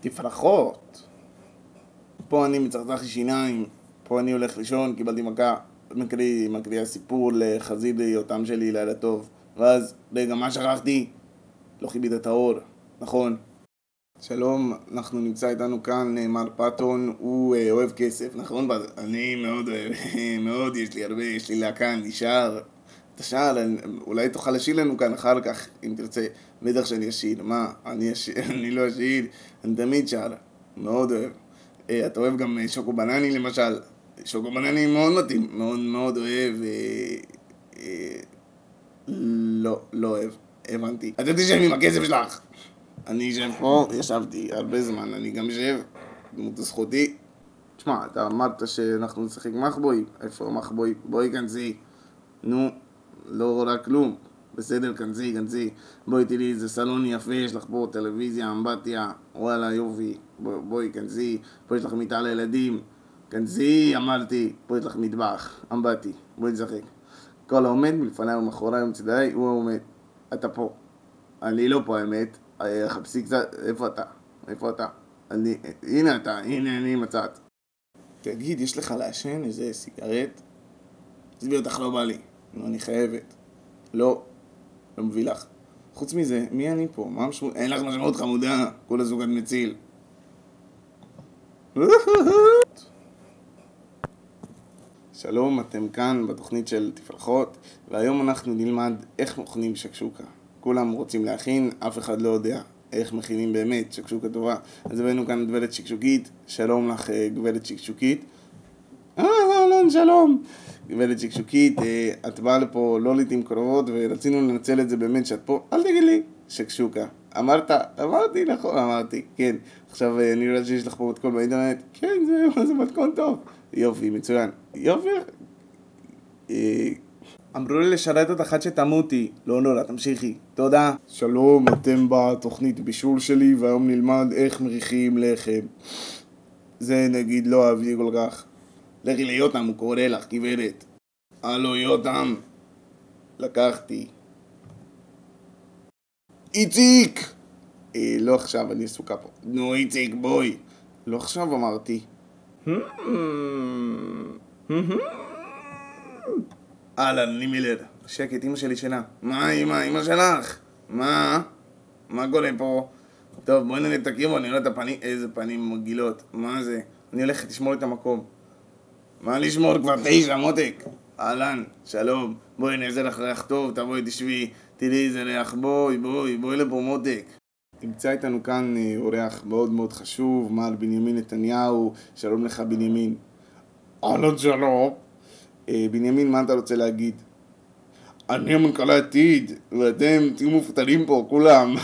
תפרחות. פה אני מצחצח לי שיניים, פה אני הולך לישון, קיבלתי מכה, מקריא הסיפור לחזיר להיותם שלי לילה טוב. ואז, רגע, מה שכחתי? לא כיבית את האור, נכון? שלום, אנחנו נמצא איתנו כאן מר פאטון, הוא אוהב כסף, נכון? אני מאוד אוהב, מאוד, יש לי הרבה, יש לי להקה, אני שר. אתה שר, אולי תוכל לשיר לנו כאן אחר כך, אם תרצה. בטח שאני אשיר, מה? אני לא אשיר, אני תמיד שר, מאוד אוהב. אתה אוהב גם שוקו בנני למשל? שוקו בנני מאוד מתאים, מאוד מאוד אוהב. לא אוהב, הבנתי. אתה תשב עם הכסף שלך. אני אשב פה, ישבתי הרבה זמן, אני גם אשב, דמות זכותי. תשמע, אתה אמרת שאנחנו נשחק מחבוי, איפה מחבוי? בואי כנסי. נו, לא רק כלום. בסדר, כנסי. בואי תראי איזה סלון יפה, יש לך פה טלוויזיה, אמבטיה, וואלה יופי. בואי כנסי, פה יש לך מיטה לילדים. כנסי, אמרתי, פה יש לך מטבח, אמבטי, בואי נשחק. כל העומד מלפניי ומאחוריי ומצדדיי, הוא העומד. אתה פה. אני לא פה האמת. חפשי קצת, איפה אתה? הנה אני מצאת. תגיד, יש לך לעשן איזה סיגרט? תסביר אותך, לא בא לי. נו, אני חייבת. לא מביא לך. חוץ מזה, מי אני פה? מה משמעות? אין לך משמעות חמודה, כל הזוגת מציל. שלום, אתם כאן בתוכנית של תפרחות, והיום אנחנו נלמד איך מכינים שקשוקה. כולם רוצים להכין, אף אחד לא יודע איך מכינים באמת שקשוקה טובה. אז הבאנו כאן גברת שקשוקית. שלום לך, גברת שקשוקית. אהלן, שלום. גברת שקשוקית, את באה לפה לא לעתים קרובות, ורצינו לנצל את זה באמת שאת פה. אל תגיד לי, שקשוקה. אמרתי, נכון, אמרתי, כן. עכשיו אני רואה שיש לך פה מתכון באינטרנט. כן, זה מתכון טוב. יופי, מצוין. יופי. אמרו לי לשרת אותך עד שתמותי. לא נורא, תמשיכי. תודה. שלום, אתם בתוכנית בישול שלי, והיום נלמד איך מריחים לחם. זה נגיד לא אהבי כל כך. לכי ליותם, הוא קורא לך, גברת. הלו, יותם. לקחתי. איציק! לא עכשיו, אני עסוקה פה. נו, איציק, בואי. לא עכשיו אמרתי. אהלן, אני מילר. שקט, אמא שלי שינה. מה, אמא שלך? מה קורה פה? טוב, בואי נראה, תכירו, אני רואה את הפנים, איזה פנים מגעילות. מה זה? אני הולך לשמור את המקום. מה לשמור? כבר 9, מותק. אהלן, שלום. בואי נעזר לך ריח טוב, תבואי תשבי, תראי איזה ריח, בואי לפה, מותק. נמצא איתנו כאן אורח מאוד מאוד חשוב, מר בנימין נתניהו. שלום לך, בנימין. אהלן, שלום. בנימין, מה אתה רוצה להגיד? אני המנכ"ל העתיד, ואתם תהיו מופתעים פה, כולם.